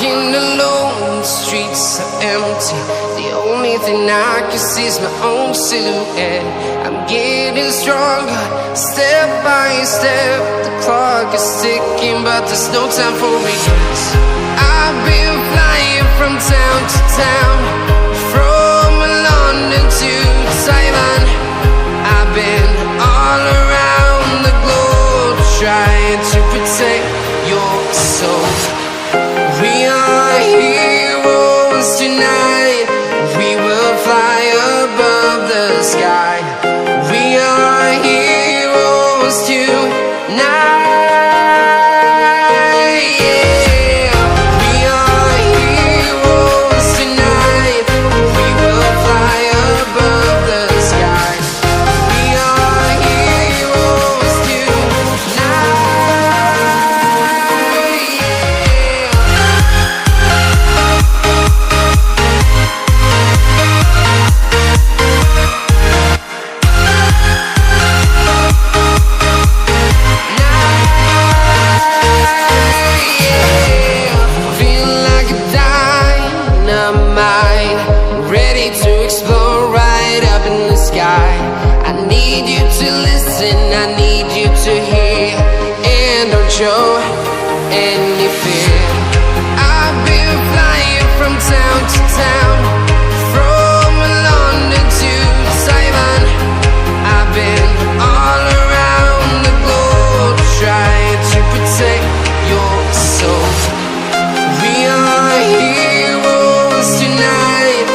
walking alone, the streets are empty. The only thing I can see is my own silhouette. I'm getting stronger, step by step. The clock is ticking, but there's no time for regrets. I've been flying from town to town, from London to Taiwan. I've been all around the globe, trying to protect your soul. We are heroes tonight. We will fly above the sky. We are heroes tonight. Yeah. We are heroes tonight. We will fly above the sky. We are heroes tonight. To explore right up in the sky. I need you to listen, I need you to hear, and don't show any fear. I've been flying from town to town, from London to Taiwan. I've been all around the globe, trying to protect your soul. We are heroes tonight.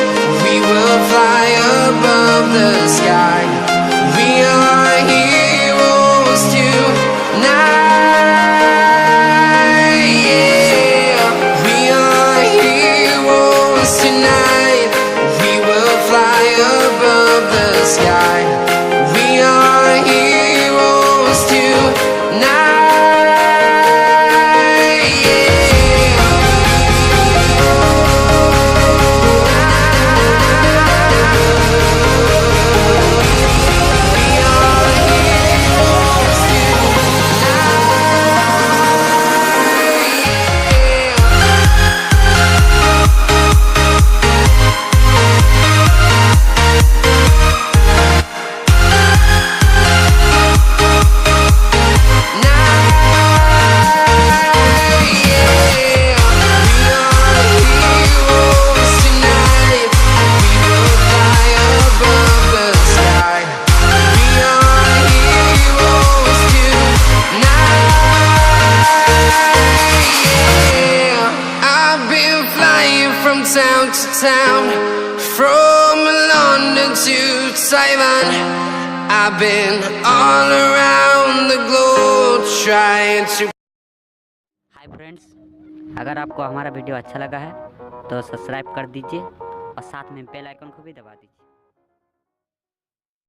We will fly above the sky. We are heroes tonight. Yeah. We are heroes tonight. We will fly above the sky. We are heroes tonight. Town to town, from London to Taiwan. I've been all around the globe trying to. Hi friends, अगर आपको हमारा video अच्छा लगा है तो subscribe कर दीजिए और साथ में बेल आइकन को भी दबा दीजिए।